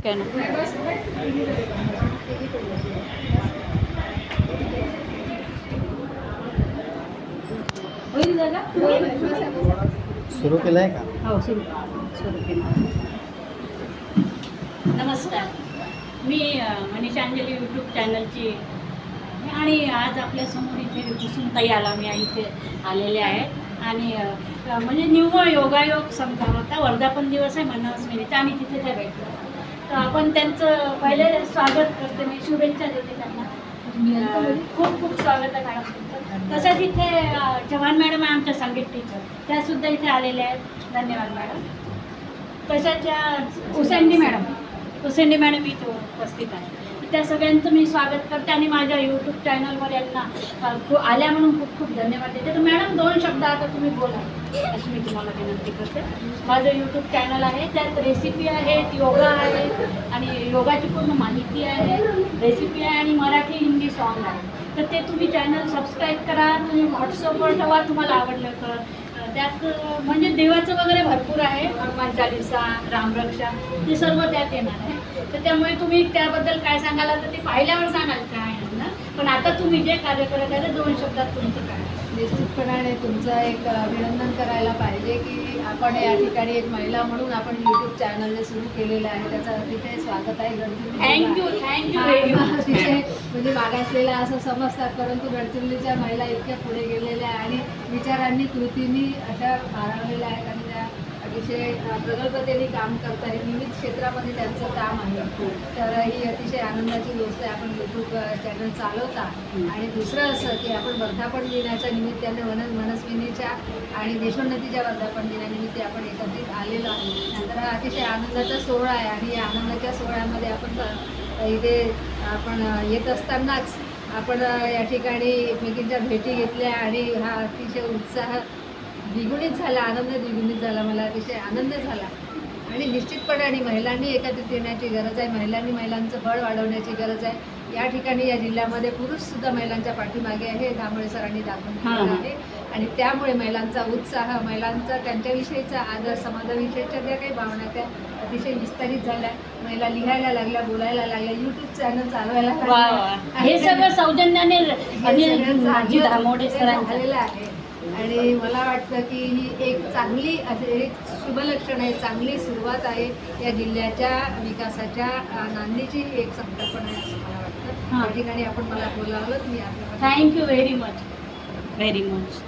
काय ना सुरू केलंय का? हो सुरू केलं. नमस्कार, मी मनीषा अंजली यूट्यूब चॅनलची आणि आज आपल्यासमोर इथे कुसुमताई आला मी इथे आलेले आहेत आणि म्हणजे निव्वळ योगायोग समजा आता वर्धापन दिवस आहे मनस्विनीचा आणि तिथे त्या भेटलो. तर आपण त्यांचं पहिले स्वागत करते, मी शुभेच्छा देते त्यांना. खूप खूप स्वागत आहे मॅडम तुमचं. तसंच इथे चव्हाण मॅडम आहे आमच्या संगीत टीचर, त्यासुद्धा इथे आलेल्या आहेत. धन्यवाद मॅडम. तसेच उसेंडी मॅडम इथे उपस्थित आहे. त्या सगळ्यांचं मी स्वागत करते आणि माझ्या यूट्यूब चॅनलवर यांना आल्या म्हणून खूप खूप धन्यवाद देते. तर मॅडम 2 शब्द आता तुम्ही बोला अशी मी तुम्हाला विनंती करते. माझं यूट्यूब चॅनल आहे, त्यात रेसिपी आहेत, योगा आहे आणि योगाची पूर्ण माहिती आहे, रेसिपी आहे आणि मराठी हिंदी सॉन्ग आहे. तर ते तुम्ही चॅनल सबस्क्राईब करा, तुम्ही व्हॉट्सअपवर ठेवा तुम्हाला आवडलं तर. त्यात म्हणजे देवाचं वगैरे भरपूर आहे, हनुमान चालीसा, रामरक्षा, ते सर्व त्यात येणार आहे. तर त्यामुळे तुम्ही त्याबद्दल काय सांगाल तर ते पाहिल्यावर सांगाल काय ना. पण आता तुम्ही जे कार्य करत आहे ते 2 शब्दात तुमचं काय? निश्चितपणाने तुमचं एक अभिनंदन करायला पाहिजे की आपण या ठिकाणी एक महिला म्हणून आपण यूट्यूब चॅनल जे सुरू केलेलं आहे त्याचं अतिशय स्वागत आहे. Thank you very much. अतिशय म्हणजे मागासलेला असं समजतात, परंतु गडचिरोलीच्या महिला इतक्या पुढे गेलेल्या आणि विचारांनी कृतींनी अशा भारावलेल्या आहेत आणि त्या अतिशय प्रगल्भतेने काम करत आहे. विविध क्षेत्रामध्ये त्यांचं काम आहे. तर ही अतिशय आनंदाची गोष्ट आहे. आपण यूट्यूब चॅनल चालवता आणि दुसरं असं की आपण वर्धापन दिनाच्या निमित्ताने मनस्विनीच्या आणि देशोन्नतीच्या वर्धापन दिनानिमित्त आपण एकत्रित आलेलो आहे. तर हा अतिशय आनंदाचा सोहळा आहे आणि या आनंदाच्या सोहळ्यामध्ये आपण इथे आपण येत असतानाच आपण या ठिकाणी एकमेकींच्या भेटी घेतल्या आणि हा अतिशय उत्साह द्विगुणित झाला, आनंद द्विगुणित झाला. मला अतिशय आनंद झाला आणि निश्चितपणे महिलांनी एकत्रित येण्याची गरज आहे. महिलांचं बळ वाढवण्याची गरज आहे. या ठिकाणी या जिल्ह्यामध्ये पुरुषसुद्धा महिलांच्या पाठीमागे आहे, दामोळे सरांनी दाखवून दिलेलं आहे. आणि त्यामुळे महिलांचा उत्साह, महिलांचा त्यांच्याविषयीचा आदर, समाजाविषयीच्या ज्या काही भावना त्या अतिशय विस्तारित झाल्या. महिला लिहायला लागल्या, बोलायला लागल्या, यूट्यूब चॅनल चालवायला लागल्या. हे सगळं सौजन्याने दामोळे सरांचं झालेलं आहे. आणि मला वाटतं की ही एक चांगली एक शुभलक्षण आहे, चांगली सुरुवात आहे या जिल्ह्याच्या विकासाच्या नांदीची एक संकल्पना आहे असं मला वाटतं. या ठिकाणी आपण मला बोलावलं, मी आपल्याला थँक्यू व्हेरी मच.